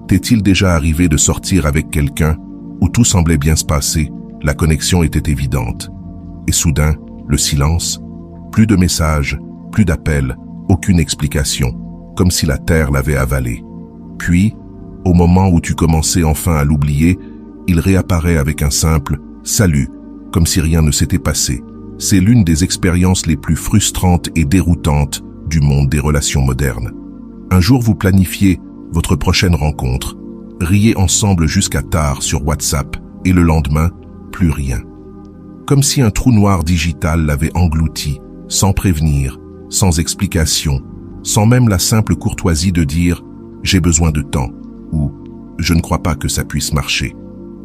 T'est-il déjà arrivé de sortir avec quelqu'un où tout semblait bien se passer, la connexion était évidente, et soudain, le silence, plus de messages, plus d'appels, aucune explication, comme si la terre l'avait avalé. Puis, au moment où tu commençais enfin à l'oublier, il réapparaît avec un simple « salut », comme si rien ne s'était passé. C'est l'une des expériences les plus frustrantes et déroutantes du monde des relations modernes. Un jour, vous planifiez votre prochaine rencontre, riez ensemble jusqu'à tard sur WhatsApp, et le lendemain, plus rien. Comme si un trou noir digital l'avait englouti, sans prévenir, sans explication, sans même la simple courtoisie de dire « j'ai besoin de temps » ou « je ne crois pas que ça puisse marcher ».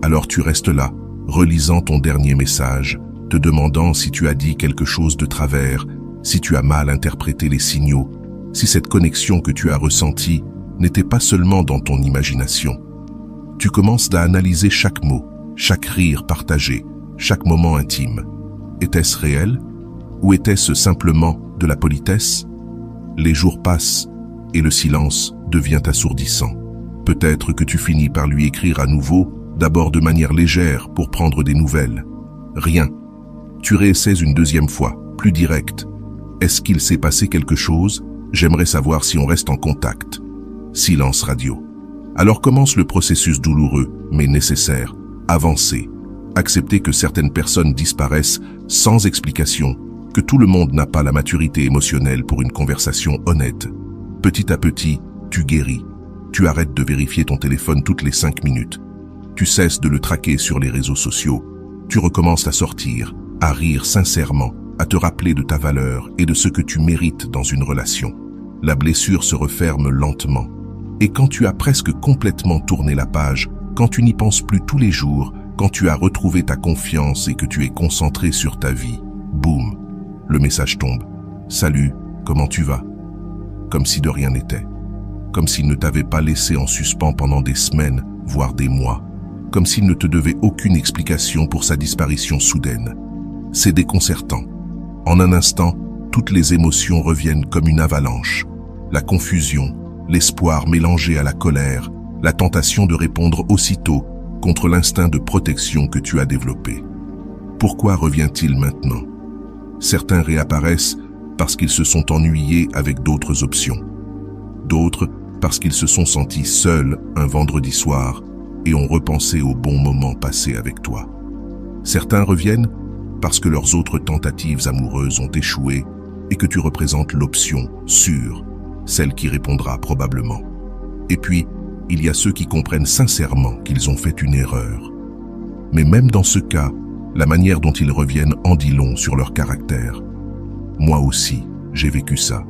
Alors tu restes là, relisant ton dernier message, te demandant si tu as dit quelque chose de travers, si tu as mal interprété les signaux, si cette connexion que tu as ressentie n'était pas seulement dans ton imagination. Tu commences à analyser chaque mot, chaque rire partagé, chaque moment intime. Était-ce réel? Ou était-ce simplement de la politesse? Les jours passent et le silence devient assourdissant. Peut-être que tu finis par lui écrire à nouveau, d'abord de manière légère pour prendre des nouvelles. Rien. Tu réessaies une deuxième fois, plus direct. Est-ce qu'il s'est passé quelque chose? J'aimerais savoir si on reste en contact. Silence radio. Alors commence le processus douloureux, mais nécessaire. Avancer. Accepter que certaines personnes disparaissent sans explication, que tout le monde n'a pas la maturité émotionnelle pour une conversation honnête. Petit à petit, tu guéris. Tu arrêtes de vérifier ton téléphone toutes les 5 minutes. Tu cesses de le traquer sur les réseaux sociaux. Tu recommences à sortir, à rire sincèrement, à te rappeler de ta valeur et de ce que tu mérites dans une relation. La blessure se referme lentement. Et quand tu as presque complètement tourné la page, quand tu n'y penses plus tous les jours, quand tu as retrouvé ta confiance et que tu es concentré sur ta vie, boum, le message tombe. Salut, comment tu vas? Comme si de rien n'était. Comme s'il ne t'avait pas laissé en suspens pendant des semaines, voire des mois. Comme s'il ne te devait aucune explication pour sa disparition soudaine. C'est déconcertant. En un instant, toutes les émotions reviennent comme une avalanche. La confusion, l'espoir mélangé à la colère, la tentation de répondre aussitôt contre l'instinct de protection que tu as développé. Pourquoi revient-il maintenant? Certains réapparaissent parce qu'ils se sont ennuyés avec d'autres options. D'autres parce qu'ils se sont sentis seuls un vendredi soir et ont repensé aux bons moments passés avec toi. Certains reviennent parce que leurs autres tentatives amoureuses ont échoué et que tu représentes l'option sûre, celle qui répondra probablement. Et puis, il y a ceux qui comprennent sincèrement qu'ils ont fait une erreur. Mais même dans ce cas, la manière dont ils reviennent en dit long sur leur caractère. Moi aussi, j'ai vécu ça.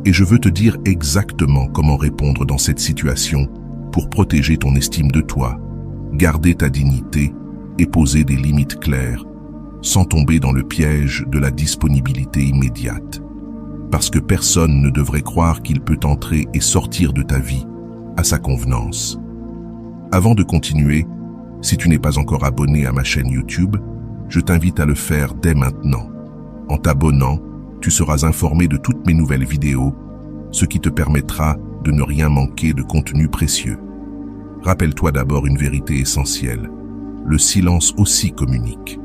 Et je veux te dire exactement comment répondre dans cette situation pour protéger ton estime de toi, garder ta dignité et poser des limites claires, sans tomber dans le piège de la disponibilité immédiate. Parce que personne ne devrait croire qu'il peut entrer et sortir de ta vie à sa convenance. Avant de continuer, si tu n'es pas encore abonné à ma chaîne YouTube, je t'invite à le faire dès maintenant. En t'abonnant, tu seras informé de toutes mes nouvelles vidéos, ce qui te permettra de ne rien manquer de contenu précieux. Rappelle-toi d'abord une vérité essentielle. Le silence aussi communique.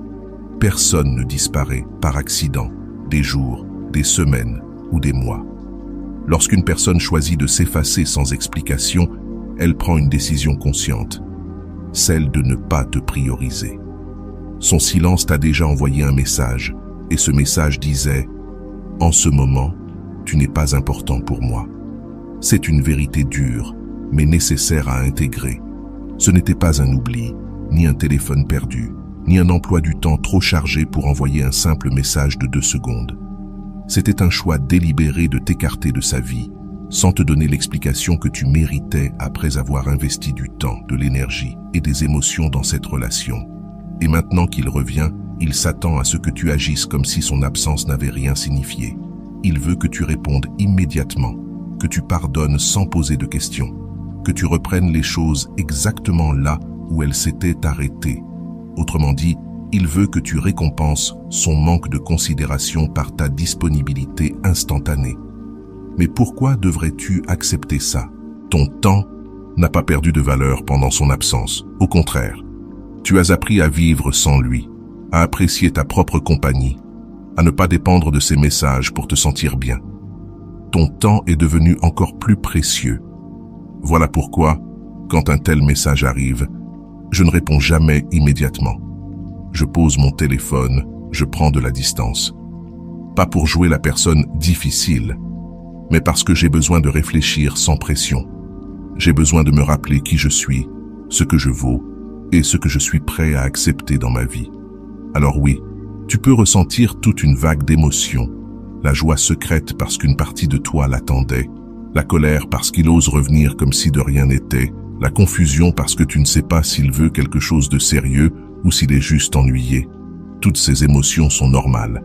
Personne ne disparaît par accident, des jours, des semaines ou des mois. Lorsqu'une personne choisit de s'effacer sans explication, elle prend une décision consciente, celle de ne pas te prioriser. Son silence t'a déjà envoyé un message, et ce message disait « En ce moment, tu n'es pas important pour moi ». C'est une vérité dure, mais nécessaire à intégrer. Ce n'était pas un oubli, ni un téléphone perdu, ni un emploi du temps trop chargé pour envoyer un simple message de 2 secondes. C'était un choix délibéré de t'écarter de sa vie, sans te donner l'explication que tu méritais après avoir investi du temps, de l'énergie et des émotions dans cette relation. Et maintenant qu'il revient, il s'attend à ce que tu agisses comme si son absence n'avait rien signifié. Il veut que tu répondes immédiatement, que tu pardonnes sans poser de questions, que tu reprennes les choses exactement là où elles s'étaient arrêtées. Autrement dit, il veut que tu récompenses son manque de considération par ta disponibilité instantanée. Mais pourquoi devrais-tu accepter ça? Ton temps n'a pas perdu de valeur pendant son absence. Au contraire, tu as appris à vivre sans lui, à apprécier ta propre compagnie, à ne pas dépendre de ses messages pour te sentir bien. Ton temps est devenu encore plus précieux. Voilà pourquoi, quand un tel message arrive, je ne réponds jamais immédiatement. Je pose mon téléphone, je prends de la distance. Pas pour jouer la personne difficile, mais parce que j'ai besoin de réfléchir sans pression. J'ai besoin de me rappeler qui je suis, ce que je vaux et ce que je suis prêt à accepter dans ma vie. Alors oui, tu peux ressentir toute une vague d'émotions, la joie secrète parce qu'une partie de toi l'attendait, la colère parce qu'il ose revenir comme si de rien n'était, la confusion parce que tu ne sais pas s'il veut quelque chose de sérieux ou s'il est juste ennuyé. Toutes ces émotions sont normales,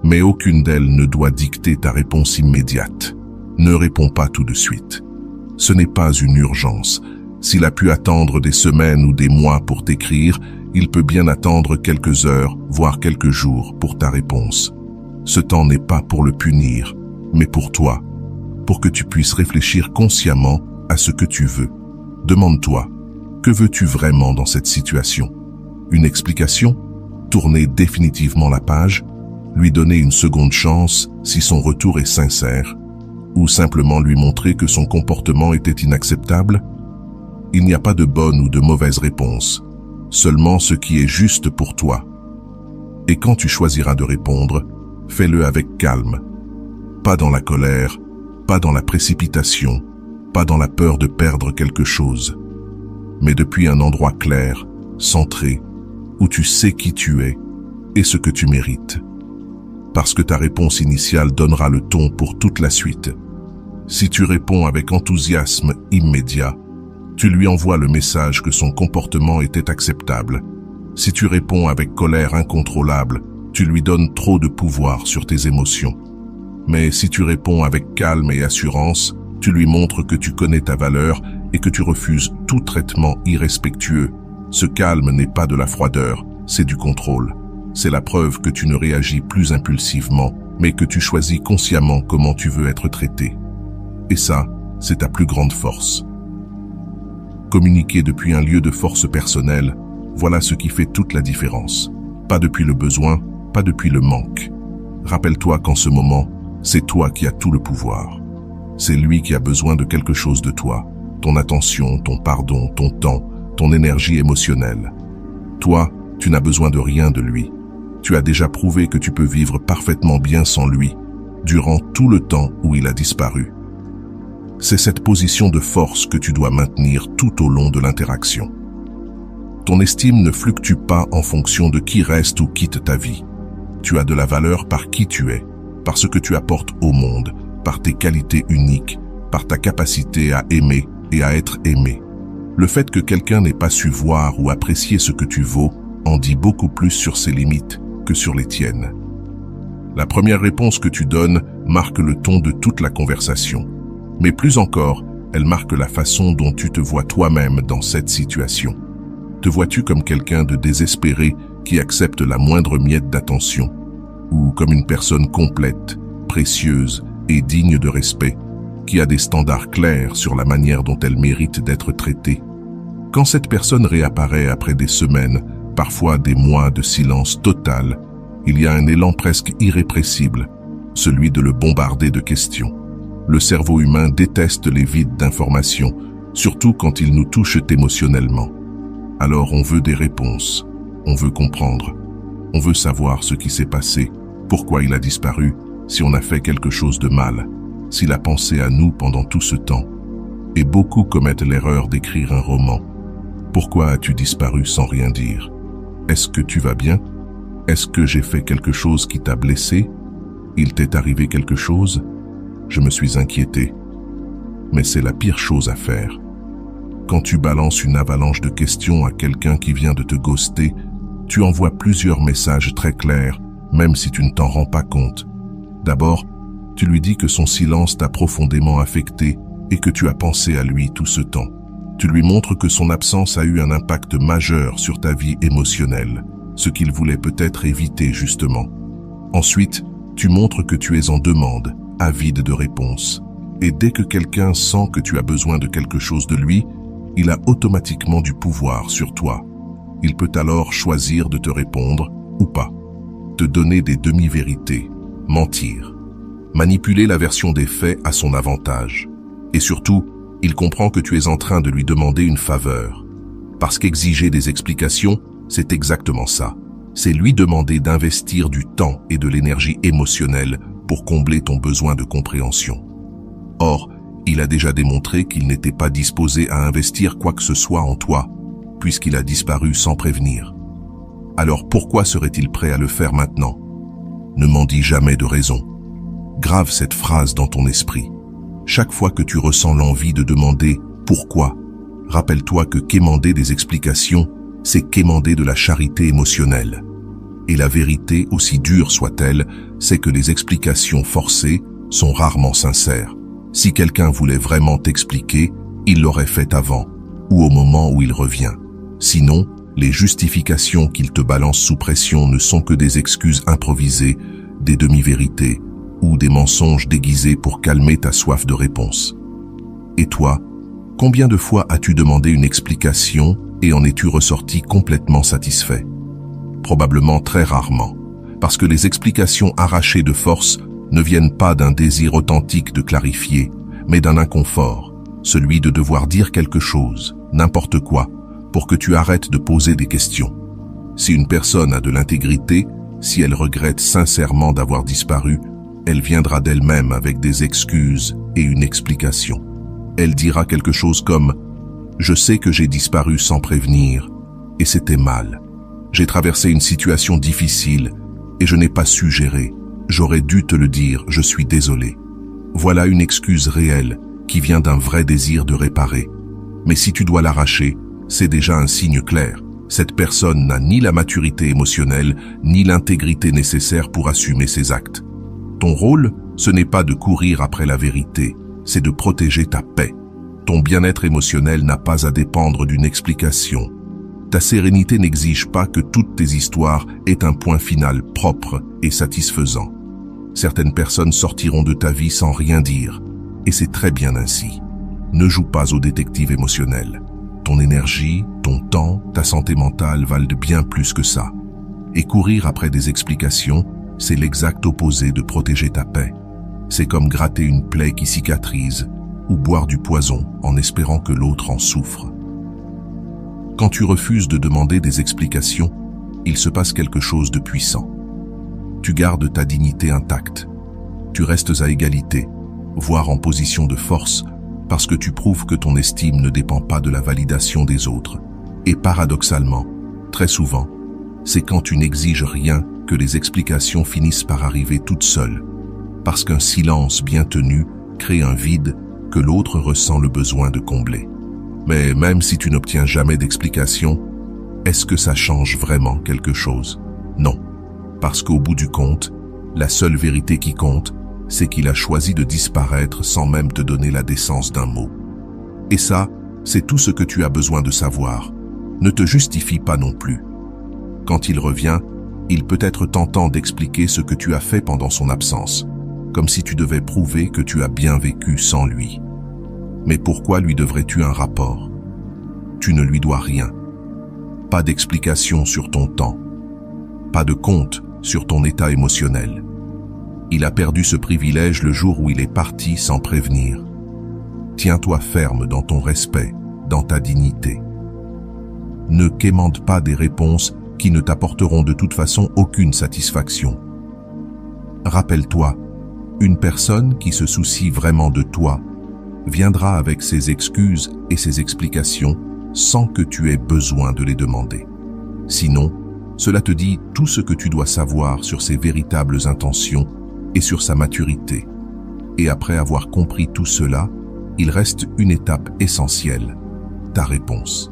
mais aucune d'elles ne doit dicter ta réponse immédiate. Ne réponds pas tout de suite. Ce n'est pas une urgence. S'il a pu attendre des semaines ou des mois pour t'écrire, il peut bien attendre quelques heures, voire quelques jours pour ta réponse. Ce temps n'est pas pour le punir, mais pour toi, pour que tu puisses réfléchir consciemment à ce que tu veux. Demande-toi, que veux-tu vraiment dans cette situation? Une explication? Tourner définitivement la page? Lui donner une seconde chance si son retour est sincère? Ou simplement lui montrer que son comportement était inacceptable? Il n'y a pas de bonne ou de mauvaise réponse, seulement ce qui est juste pour toi. Et quand tu choisiras de répondre, fais-le avec calme, pas dans la colère, pas dans la précipitation, pas dans la peur de perdre quelque chose, mais depuis un endroit clair, centré, où tu sais qui tu es et ce que tu mérites. Parce que ta réponse initiale donnera le ton pour toute la suite. Si tu réponds avec enthousiasme immédiat, tu lui envoies le message que son comportement était acceptable. Si tu réponds avec colère incontrôlable, tu lui donnes trop de pouvoir sur tes émotions. Mais si tu réponds avec calme et assurance, tu lui montres que tu connais ta valeur et que tu refuses tout traitement irrespectueux. Ce calme n'est pas de la froideur, c'est du contrôle. C'est la preuve que tu ne réagis plus impulsivement, mais que tu choisis consciemment comment tu veux être traité. Et ça, c'est ta plus grande force. Communiquer depuis un lieu de force personnelle, voilà ce qui fait toute la différence. Pas depuis le besoin, pas depuis le manque. Rappelle-toi qu'en ce moment, c'est toi qui as tout le pouvoir. C'est lui qui a besoin de quelque chose de toi, ton attention, ton pardon, ton temps, ton énergie émotionnelle. Toi, tu n'as besoin de rien de lui. Tu as déjà prouvé que tu peux vivre parfaitement bien sans lui, durant tout le temps où il a disparu. C'est cette position de force que tu dois maintenir tout au long de l'interaction. Ton estime ne fluctue pas en fonction de qui reste ou quitte ta vie. Tu as de la valeur par qui tu es, par ce que tu apportes au monde, par tes qualités uniques, par ta capacité à aimer et à être aimé. Le fait que quelqu'un n'ait pas su voir ou apprécier ce que tu vaux en dit beaucoup plus sur ses limites que sur les tiennes. La première réponse que tu donnes marque le ton de toute la conversation. Mais plus encore, elle marque la façon dont tu te vois toi-même dans cette situation. Te vois-tu comme quelqu'un de désespéré qui accepte la moindre miette d'attention, ou comme une personne complète, précieuse et digne de respect, qui a des standards clairs sur la manière dont elle mérite d'être traitée? Quand cette personne réapparaît après des semaines, parfois des mois de silence total, il y a un élan presque irrépressible, celui de le bombarder de questions. Le cerveau humain déteste les vides d'informations, surtout quand ils nous touchent émotionnellement. Alors on veut des réponses, on veut comprendre, on veut savoir ce qui s'est passé, pourquoi il a disparu, si on a fait quelque chose de mal, s'il a pensé à nous pendant tout ce temps. Et beaucoup commettent l'erreur d'écrire un roman. Pourquoi as-tu disparu sans rien dire? Est-ce que tu vas bien? Est-ce que j'ai fait quelque chose qui t'a blessé? Il t'est arrivé quelque chose? Je me suis inquiété. Mais c'est la pire chose à faire. Quand tu balances une avalanche de questions à quelqu'un qui vient de te ghoster, tu envoies plusieurs messages très clairs, même si tu ne t'en rends pas compte. D'abord, tu lui dis que son silence t'a profondément affecté et que tu as pensé à lui tout ce temps. Tu lui montres que son absence a eu un impact majeur sur ta vie émotionnelle, ce qu'il voulait peut-être éviter justement. Ensuite, tu montres que tu es en demande, avide de réponses. Et dès que quelqu'un sent que tu as besoin de quelque chose de lui, il a automatiquement du pouvoir sur toi. Il peut alors choisir de te répondre ou pas, te donner des demi-vérités, mentir, manipuler la version des faits à son avantage. Et surtout, il comprend que tu es en train de lui demander une faveur. Parce qu'exiger des explications, c'est exactement ça. C'est lui demander d'investir du temps et de l'énergie émotionnelle pour combler ton besoin de compréhension. Or, il a déjà démontré qu'il n'était pas disposé à investir quoi que ce soit en toi, puisqu'il a disparu sans prévenir. Alors pourquoi serait-il prêt à le faire maintenant? Ne m'en dis jamais de raison. Grave cette phrase dans ton esprit. Chaque fois que tu ressens l'envie de demander « pourquoi ?», rappelle-toi que quémander des explications, c'est quémander de la charité émotionnelle. Et la vérité, aussi dure soit-elle, c'est que les explications forcées sont rarement sincères. Si quelqu'un voulait vraiment t'expliquer, il l'aurait fait avant, ou au moment où il revient. Sinon, les justifications qu'il te balance sous pression ne sont que des excuses improvisées, des demi-vérités, ou des mensonges déguisés pour calmer ta soif de réponse. Et toi, combien de fois as-tu demandé une explication et en es-tu ressorti complètement satisfait? Probablement très rarement, parce que les explications arrachées de force ne viennent pas d'un désir authentique de clarifier, mais d'un inconfort, celui de devoir dire quelque chose, n'importe quoi, pour que tu arrêtes de poser des questions. Si une personne a de l'intégrité, si elle regrette sincèrement d'avoir disparu, elle viendra d'elle-même avec des excuses et une explication. Elle dira quelque chose comme « Je sais que j'ai disparu sans prévenir, et c'était mal. J'ai traversé une situation difficile, et je n'ai pas su gérer. J'aurais dû te le dire, je suis désolé. » Voilà une excuse réelle qui vient d'un vrai désir de réparer. Mais si tu dois l'arracher, c'est déjà un signe clair. Cette personne n'a ni la maturité émotionnelle, ni l'intégrité nécessaire pour assumer ses actes. Ton rôle, ce n'est pas de courir après la vérité, c'est de protéger ta paix. Ton bien-être émotionnel n'a pas à dépendre d'une explication. Ta sérénité n'exige pas que toutes tes histoires aient un point final propre et satisfaisant. Certaines personnes sortiront de ta vie sans rien dire, et c'est très bien ainsi. Ne joue pas au détective émotionnel. Ton énergie, ton temps, ta santé mentale valent bien plus que ça. Et courir après des explications, c'est l'exact opposé de protéger ta paix. C'est comme gratter une plaie qui cicatrise ou boire du poison en espérant que l'autre en souffre. Quand tu refuses de demander des explications, il se passe quelque chose de puissant. Tu gardes ta dignité intacte. Tu restes à égalité, voire en position de force, parce que tu prouves que ton estime ne dépend pas de la validation des autres. Et paradoxalement, très souvent, c'est quand tu n'exiges rien que les explications finissent par arriver toutes seules, parce qu'un silence bien tenu crée un vide que l'autre ressent le besoin de combler. Mais même si tu n'obtiens jamais d'explication, est-ce que ça change vraiment quelque chose? Non, parce qu'au bout du compte, la seule vérité qui compte, c'est qu'il a choisi de disparaître sans même te donner la décence d'un mot. Et ça, c'est tout ce que tu as besoin de savoir. Ne te justifie pas non plus. Quand il revient, il peut être tentant d'expliquer ce que tu as fait pendant son absence, comme si tu devais prouver que tu as bien vécu sans lui. Mais pourquoi lui devrais-tu un rapport? Tu ne lui dois rien. Pas d'explication sur ton temps. Pas de compte sur ton état émotionnel. Il a perdu ce privilège le jour où il est parti sans prévenir. Tiens-toi ferme dans ton respect, dans ta dignité. Ne quémande pas des réponses qui ne t'apporteront de toute façon aucune satisfaction. Rappelle-toi, une personne qui se soucie vraiment de toi viendra avec ses excuses et ses explications sans que tu aies besoin de les demander. Sinon, cela te dit tout ce que tu dois savoir sur ses véritables intentions et sur sa maturité. Et après avoir compris tout cela, il reste une étape essentielle, ta réponse.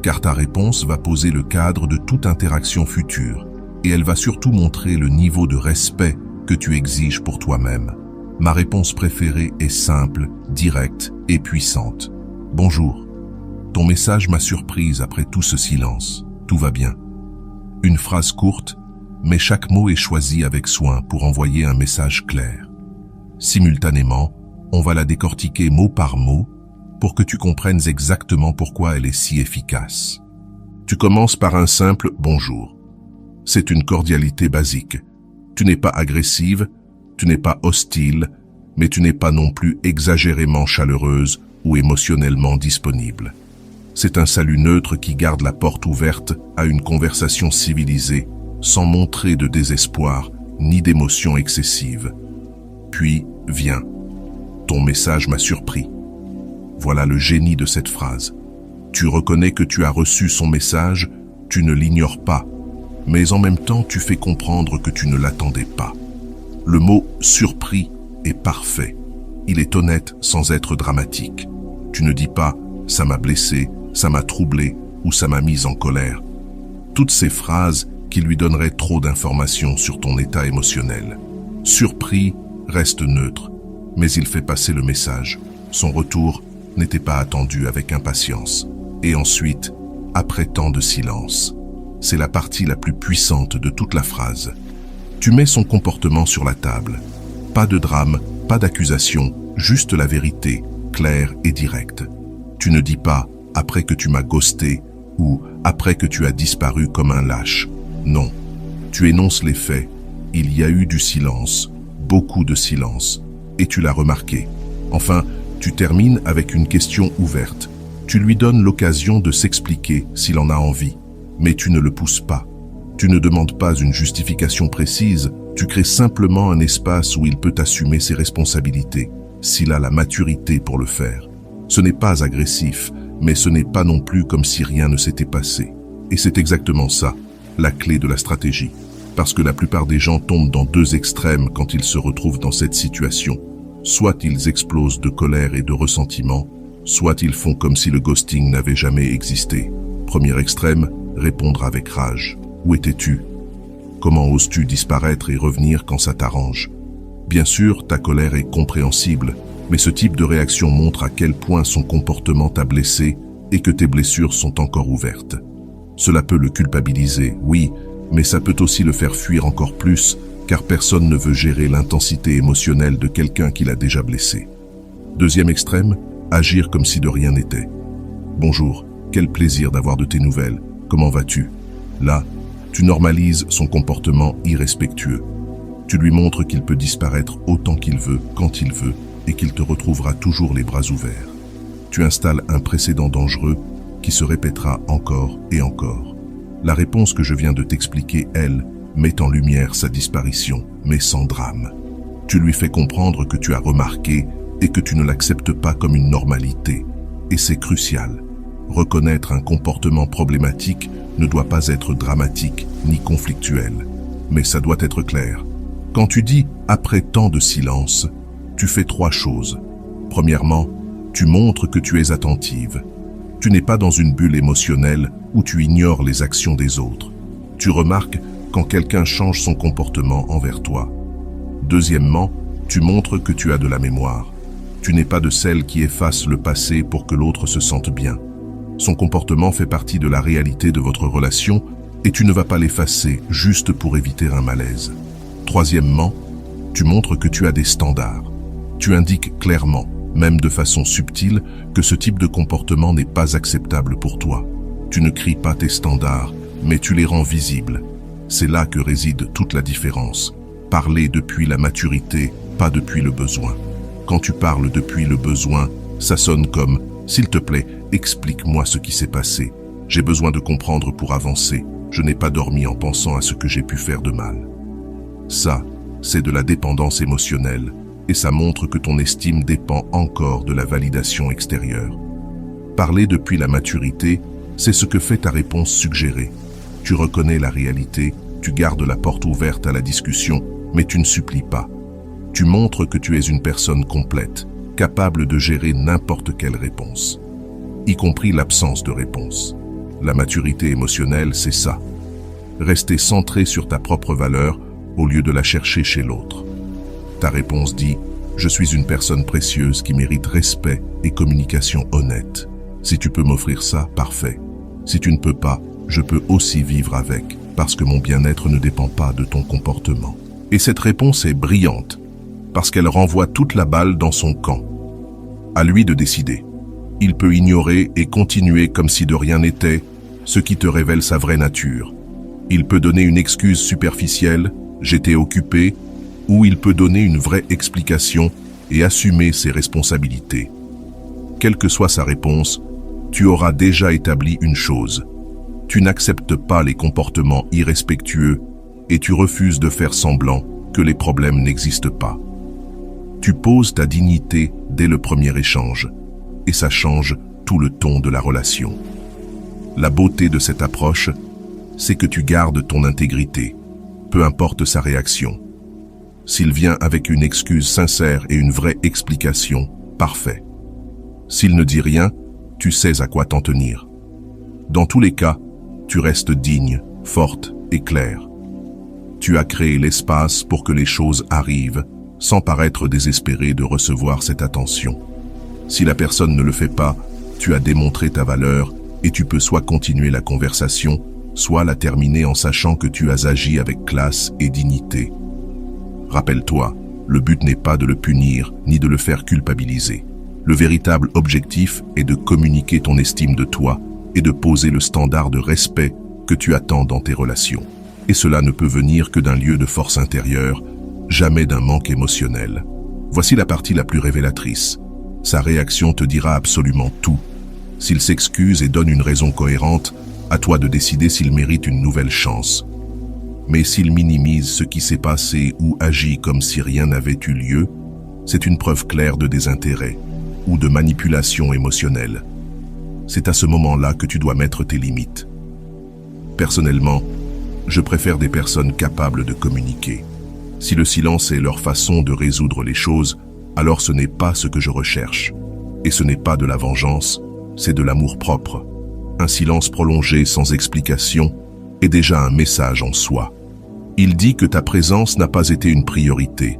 Car ta réponse va poser le cadre de toute interaction future et elle va surtout montrer le niveau de respect que tu exiges pour toi-même. Ma réponse préférée est simple, directe et puissante. Bonjour. Ton message m'a surprise après tout ce silence. Tout va bien. Une phrase courte, mais chaque mot est choisi avec soin pour envoyer un message clair. Simultanément, on va la décortiquer mot par mot pour que tu comprennes exactement pourquoi elle est si efficace. Tu commences par un simple « bonjour ». C'est une cordialité basique. Tu n'es pas agressive, tu n'es pas hostile, mais tu n'es pas non plus exagérément chaleureuse ou émotionnellement disponible. C'est un salut neutre qui garde la porte ouverte à une conversation civilisée, sans montrer de désespoir ni d'émotion excessive. Puis vient. Ton message m'a surpris. Voilà le génie de cette phrase. Tu reconnais que tu as reçu son message, tu ne l'ignores pas, mais en même temps tu fais comprendre que tu ne l'attendais pas. Le mot « surpris » est parfait. Il est honnête sans être dramatique. Tu ne dis pas « ça m'a blessé », « ça m'a troublé » ou « ça m'a mise en colère ». Toutes ces phrases qui lui donneraient trop d'informations sur ton état émotionnel. Surpris reste neutre, mais il fait passer le message. Son retour n'était pas attendu avec impatience. Et ensuite, après tant de silence, c'est la partie la plus puissante de toute la phrase. Tu mets son comportement sur la table. Pas de drame, pas d'accusation, juste la vérité, claire et directe. Tu ne dis pas « après que tu m'as ghosté » ou « après que tu as disparu comme un lâche ». Non, tu énonces les faits. Il y a eu du silence, beaucoup de silence, et tu l'as remarqué. Enfin, tu termines avec une question ouverte. Tu lui donnes l'occasion de s'expliquer s'il en a envie, mais tu ne le pousses pas. Tu ne demandes pas une justification précise, tu crées simplement un espace où il peut assumer ses responsabilités, s'il a la maturité pour le faire. Ce n'est pas agressif, mais ce n'est pas non plus comme si rien ne s'était passé. Et c'est exactement ça, la clé de la stratégie. Parce que la plupart des gens tombent dans deux extrêmes quand ils se retrouvent dans cette situation. Soit ils explosent de colère et de ressentiment, soit ils font comme si le ghosting n'avait jamais existé. Premier extrême, répondre avec rage. Où étais-tu? Comment oses-tu disparaître et revenir quand ça t'arrange? Bien sûr, ta colère est compréhensible, mais ce type de réaction montre à quel point son comportement t'a blessé et que tes blessures sont encore ouvertes. Cela peut le culpabiliser, oui, mais ça peut aussi le faire fuir encore plus, car personne ne veut gérer l'intensité émotionnelle de quelqu'un qui l'a déjà blessé. Deuxième extrême, agir comme si de rien n'était. Bonjour, quel plaisir d'avoir de tes nouvelles, comment vas-tu? Là, tu normalises son comportement irrespectueux. Tu lui montres qu'il peut disparaître autant qu'il veut, quand il veut, et qu'il te retrouvera toujours les bras ouverts. Tu installes un précédent dangereux qui se répétera encore et encore. La réponse que je viens de t'expliquer, elle, met en lumière sa disparition, mais sans drame. Tu lui fais comprendre que tu as remarqué et que tu ne l'acceptes pas comme une normalité. Et c'est crucial. Reconnaître un comportement problématique ne doit pas être dramatique ni conflictuel, mais ça doit être clair. Quand tu dis « après tant de silence », tu fais trois choses. Premièrement, tu montres que tu es attentive. Tu n'es pas dans une bulle émotionnelle où tu ignores les actions des autres. Tu remarques quand quelqu'un change son comportement envers toi. Deuxièmement, tu montres que tu as de la mémoire. Tu n'es pas de celle qui efface le passé pour que l'autre se sente bien. Son comportement fait partie de la réalité de votre relation et tu ne vas pas l'effacer juste pour éviter un malaise. Troisièmement, tu montres que tu as des standards. Tu indiques clairement, même de façon subtile, que ce type de comportement n'est pas acceptable pour toi. Tu ne cries pas tes standards, mais tu les rends visibles. C'est là que réside toute la différence. Parler depuis la maturité, pas depuis le besoin. Quand tu parles depuis le besoin, ça sonne comme « S'il te plaît, explique-moi ce qui s'est passé. J'ai besoin de comprendre pour avancer. Je n'ai pas dormi en pensant à ce que j'ai pu faire de mal. » Ça, c'est de la dépendance émotionnelle, et ça montre que ton estime dépend encore de la validation extérieure. Parler depuis la maturité, c'est ce que fait ta réponse suggérée. Tu reconnais la réalité, tu gardes la porte ouverte à la discussion, mais tu ne supplies pas. Tu montres que tu es une personne complète, capable de gérer n'importe quelle réponse, y compris l'absence de réponse. La maturité émotionnelle, c'est ça. Rester centré sur ta propre valeur au lieu de la chercher chez l'autre. Ta réponse dit « Je suis une personne précieuse qui mérite respect et communication honnête. Si tu peux m'offrir ça, parfait. Si tu ne peux pas, je peux aussi vivre avec, parce que mon bien-être ne dépend pas de ton comportement. » Et cette réponse est brillante, parce qu'elle renvoie toute la balle dans son camp. À lui de décider. Il peut ignorer et continuer comme si de rien n'était, ce qui te révèle sa vraie nature. Il peut donner une excuse superficielle, « j'étais occupé », ou il peut donner une vraie explication et assumer ses responsabilités. Quelle que soit sa réponse, tu auras déjà établi une chose. Tu n'acceptes pas les comportements irrespectueux et tu refuses de faire semblant que les problèmes n'existent pas. Tu poses ta dignité dès le premier échange et ça change tout le ton de la relation. La beauté de cette approche, c'est que tu gardes ton intégrité, peu importe sa réaction. S'il vient avec une excuse sincère et une vraie explication, parfait. S'il ne dit rien, tu sais à quoi t'en tenir. Dans tous les cas, tu restes digne, forte et claire. Tu as créé l'espace pour que les choses arrivent, sans paraître désespéré de recevoir cette attention. Si la personne ne le fait pas, tu as démontré ta valeur et tu peux soit continuer la conversation, soit la terminer en sachant que tu as agi avec classe et dignité. Rappelle-toi, le but n'est pas de le punir ni de le faire culpabiliser. Le véritable objectif est de communiquer ton estime de toi et de poser le standard de respect que tu attends dans tes relations. Et cela ne peut venir que d'un lieu de force intérieure, jamais d'un manque émotionnel. Voici la partie la plus révélatrice. Sa réaction te dira absolument tout. S'il s'excuse et donne une raison cohérente, à toi de décider s'il mérite une nouvelle chance. Mais s'il minimise ce qui s'est passé ou agit comme si rien n'avait eu lieu, c'est une preuve claire de désintérêt ou de manipulation émotionnelle. C'est à ce moment-là que tu dois mettre tes limites. Personnellement, je préfère des personnes capables de communiquer. Si le silence est leur façon de résoudre les choses, alors ce n'est pas ce que je recherche. Et ce n'est pas de la vengeance, c'est de l'amour-propre. Un silence prolongé sans explication est déjà un message en soi. Il dit que ta présence n'a pas été une priorité.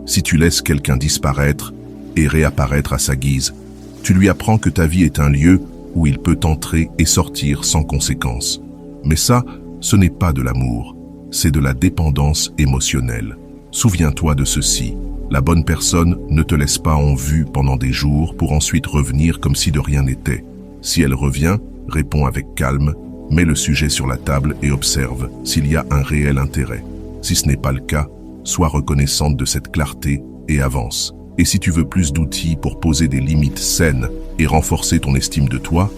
Si tu laisses quelqu'un disparaître et réapparaître à sa guise, tu lui apprends que ta vie est un lieu où il peut entrer et sortir sans conséquence. Mais ça, ce n'est pas de l'amour, c'est de la dépendance émotionnelle. Souviens-toi de ceci, la bonne personne ne te laisse pas en vue pendant des jours pour ensuite revenir comme si de rien n'était. Si elle revient, réponds avec calme, mets le sujet sur la table et observe s'il y a un réel intérêt. Si ce n'est pas le cas, sois reconnaissante de cette clarté et avance. Et si tu veux plus d'outils pour poser des limites saines et renforcer ton estime de toi,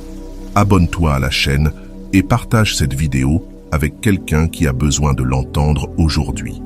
abonne-toi à la chaîne et partage cette vidéo avec quelqu'un qui a besoin de l'entendre aujourd'hui.